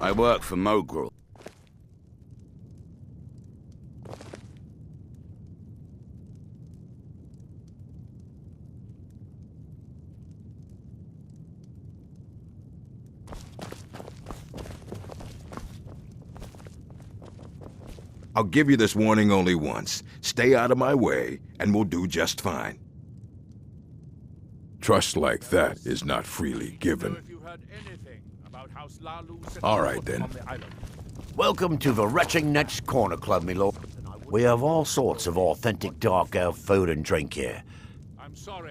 I work for Mogrel. I'll give you this warning only once. Stay out of my way, and we'll do just fine. Trust like that is not freely given. All right, then. Welcome to the Retching Net's Corner Club, my lord. We have all sorts of authentic dark elf food and drink here.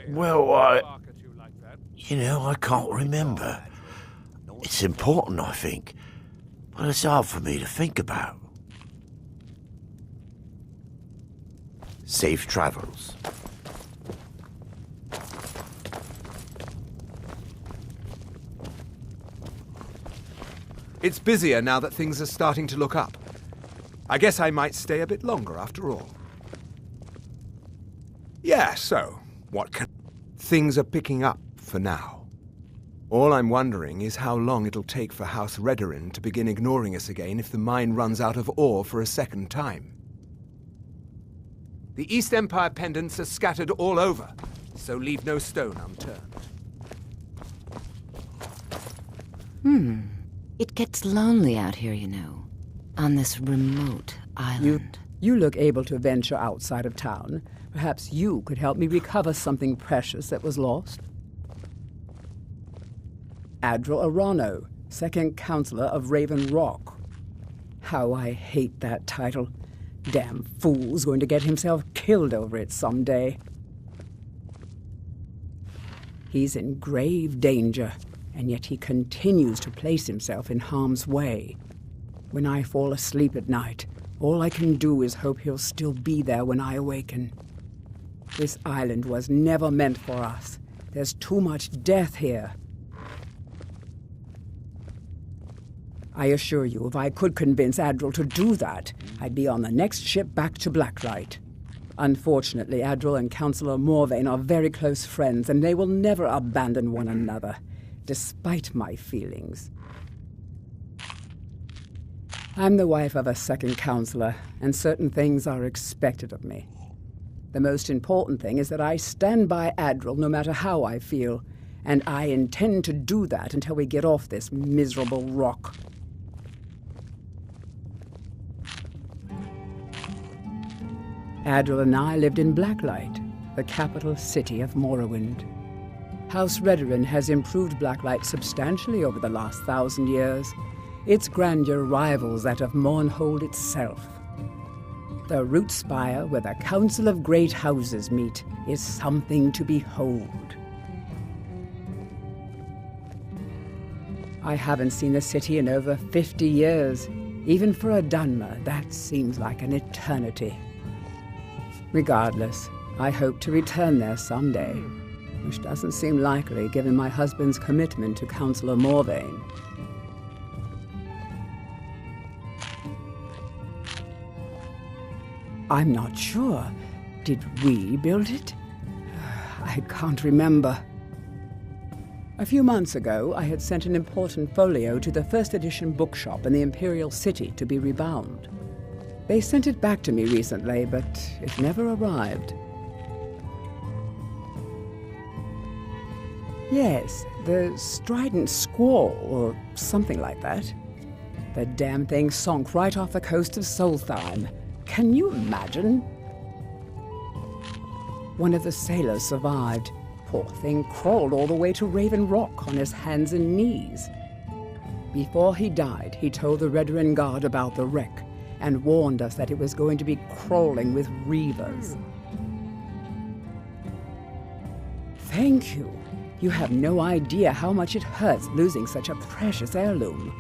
Well, I can't remember. It's important, I think, but it's hard for me to think about. Safe travels. It's busier now that things are starting to look up. I guess I might stay a bit longer after all. Yeah, so, what can... Things are picking up for now. All I'm wondering is how long it'll take for House Redoran to begin ignoring us again if the mine runs out of ore for a second time. The East Empire pendants are scattered all over, so leave no stone unturned. It gets lonely out here, you know, on this remote island. You look able to venture outside of town. Perhaps you could help me recover something precious that was lost. Admiral Arano, second counselor of Raven Rock. How I hate that title. Damn fool's going to get himself killed over it someday. He's in grave danger, and yet he continues to place himself in harm's way. When I fall asleep at night, all I can do is hope he'll still be there when I awaken. This island was never meant for us. There's too much death here. I assure you, if I could convince Admiral to do that, I'd be on the next ship back to Blacklight. Unfortunately, Admiral and Councillor Morvain are very close friends, and they will never abandon one another, despite my feelings. I'm the wife of a second counselor, and certain things are expected of me. The most important thing is that I stand by Admiral no matter how I feel, and I intend to do that until we get off this miserable rock. Admiral and I lived in Blacklight, the capital city of Morrowind. House Redoran has improved Blacklight substantially over the last 1,000 years. Its grandeur rivals that of Mournhold itself. The root spire where the Council of Great Houses meet is something to behold. I haven't seen the city in over 50 years. Even for a Dunmer, that seems like an eternity. Regardless, I hope to return there someday, which doesn't seem likely given my husband's commitment to Councillor Morvain. I'm not sure. Did we build it? I can't remember. A few months ago, I had sent an important folio to the first edition bookshop in the Imperial City to be rebound. They sent it back to me recently, but it never arrived. Yes, the Strident Squall, or something like that. The damn thing sunk right off the coast of Solstheim. Can you imagine? One of the sailors survived. Poor thing crawled all the way to Raven Rock on his hands and knees. Before he died, he told the Redoran Guard about the wreck and warned us that it was going to be crawling with reavers. Thank you. You have no idea how much it hurts losing such a precious heirloom.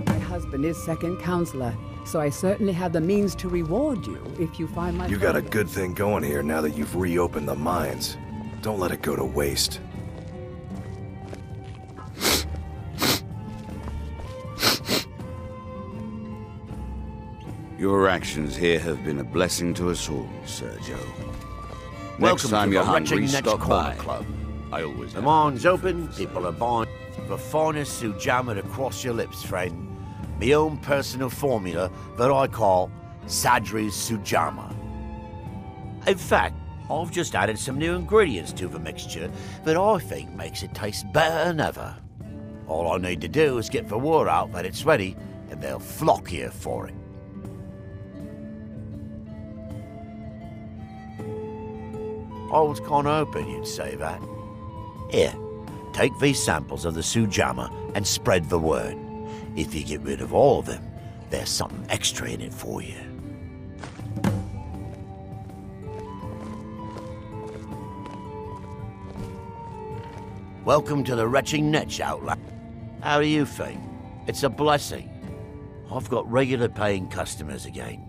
My husband is second counselor, so I certainly have the means to reward you if you find my... You got a good thing going here now that you've reopened the mines. Don't let it go to waste. Your actions here have been a blessing to us all, Sergio. Next Welcome time to you're the hungry, Retching Net's stop Corner by. Club. I always The have. mine's open, people are buying. The finest Sujamma to cross your lips, friend. My own personal formula that I call Sadri's Sujama. In fact, I've just added some new ingredients to the mixture that I think makes it taste better than ever. All I need to do is get the word out that it's ready, and they'll flock here for it. I was kind of hoping you'd say that. Here, take these samples of the Sujama and spread the word. If you get rid of all of them, there's something extra in it for you. Welcome to the Retching Netch Outlet. How do you think? It's a blessing. I've got regular paying customers again.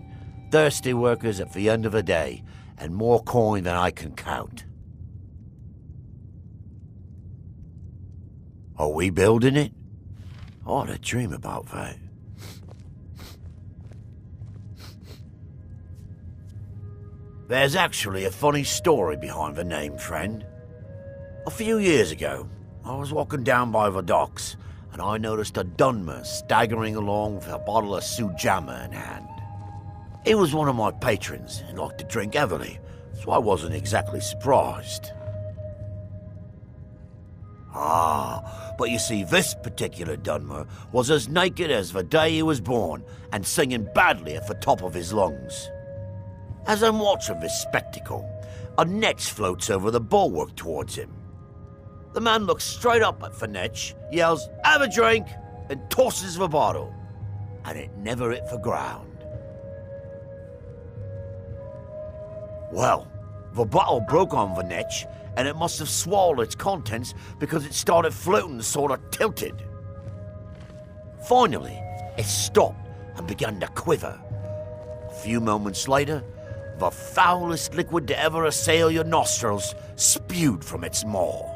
Thirsty workers at the end of the day, and more coin than I can count. Are we building it? I ought to dream about that. There's actually a funny story behind the name, friend. A few years ago, I was walking down by the docks, and I noticed a Dunmer staggering along with a bottle of Sujama in hand. He was one of my patrons and liked to drink heavily, so I wasn't exactly surprised. But you see, this particular Dunmer was as naked as the day he was born and singing badly at the top of his lungs. As I'm watching this spectacle, a netch floats over the bulwark towards him. The man looks straight up at the netch, yells, "Have a drink," and tosses the bottle. And it never hit the ground. Well, the bottle broke on the netch, and it must have swallowed its contents because it started floating sort of tilted. Finally, it stopped and began to quiver. A few moments later, the foulest liquid to ever assail your nostrils spewed from its maw.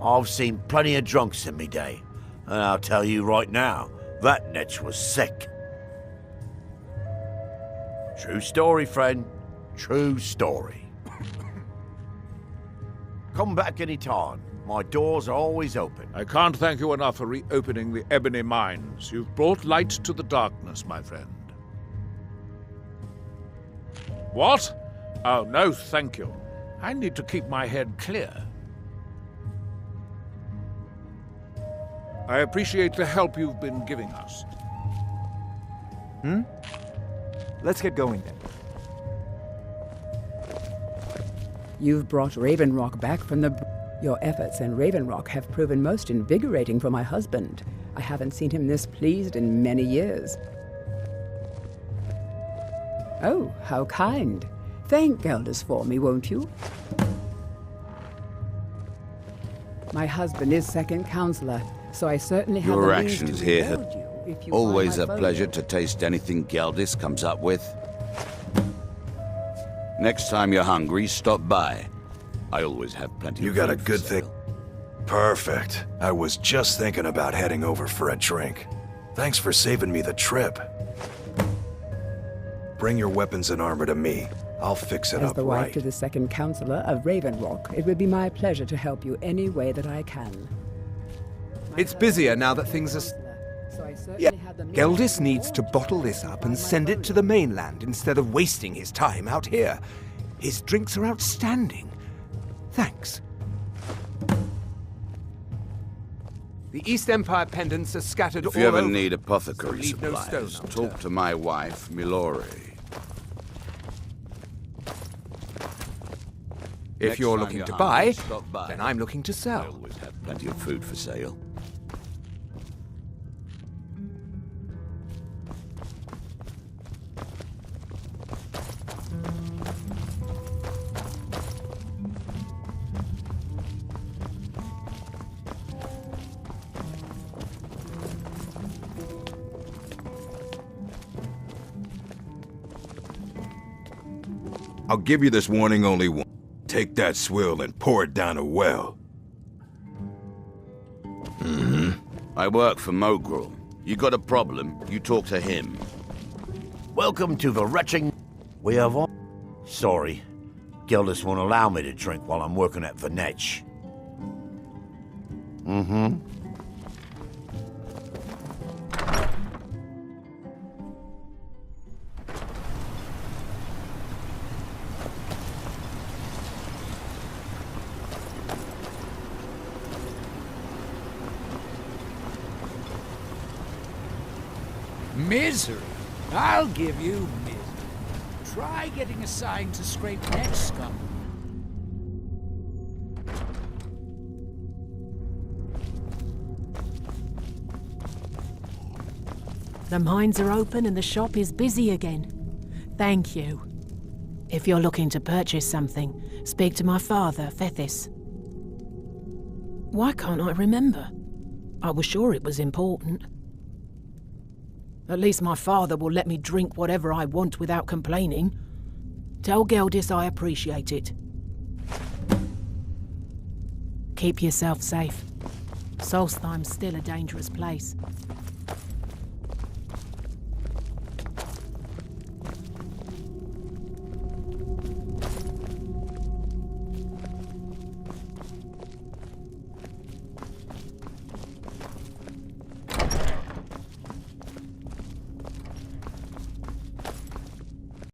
I've seen plenty of drunks in me day, and I'll tell you right now, that netch was sick. True story, friend. True story. Come back any time. My doors are always open. I can't thank you enough for reopening the ebony mines. You've brought light to the darkness, my friend. What? Oh, no, thank you. I need to keep my head clear. I appreciate the help you've been giving us. Let's get going then. You've brought Raven Rock back from the... Your efforts in Raven Rock have proven most invigorating for my husband. I haven't seen him this pleased in many years. Oh, how kind. Thank Gelders for me, won't you? My husband is second counselor, so I certainly have Your the means actions to here reward have you if you always buy a my pleasure photo. to taste anything Geldis comes up with. Next time you're hungry, stop by. I always have plenty You of got a food for good thing. sale. Perfect. I was just thinking about heading over for a drink. Thanks for saving me the trip. Bring your weapons and armor to me. I'll fix it As up the wife right. to the second counselor of Raven Rock, it would be my pleasure to help you any way that I can. It's busier now that things are... So I certainly Yeah, have the means Geldis to needs to reward you bottle this if you up buy and my send it to photo. the mainland instead of wasting his time out here. His drinks are outstanding. Thanks. The East Empire pendants are scattered If all you ever over. need apothecary so leave no supplies, stone talk unturned. to my wife, Milori. If Next you're time looking you're to hungry, buy, stop by. then I'm looking to I sell. always have plenty of food for sale. I'll give you this warning only once. Take that swill and pour it down a well. I work for Mogrel. You got a problem, you talk to him. Welcome to the retching... We have all... Sorry. Gelders won't allow me to drink while I'm working at the netch. Misery? I'll give you misery. Try getting assigned to scrape next scum. The mines are open and the shop is busy again. Thank you. If you're looking to purchase something, speak to my father, Fethis. Why can't I remember? I was sure it was important. At least my father will let me drink whatever I want without complaining. Tell Geldis I appreciate it. Keep yourself safe. Solstheim's still a dangerous place.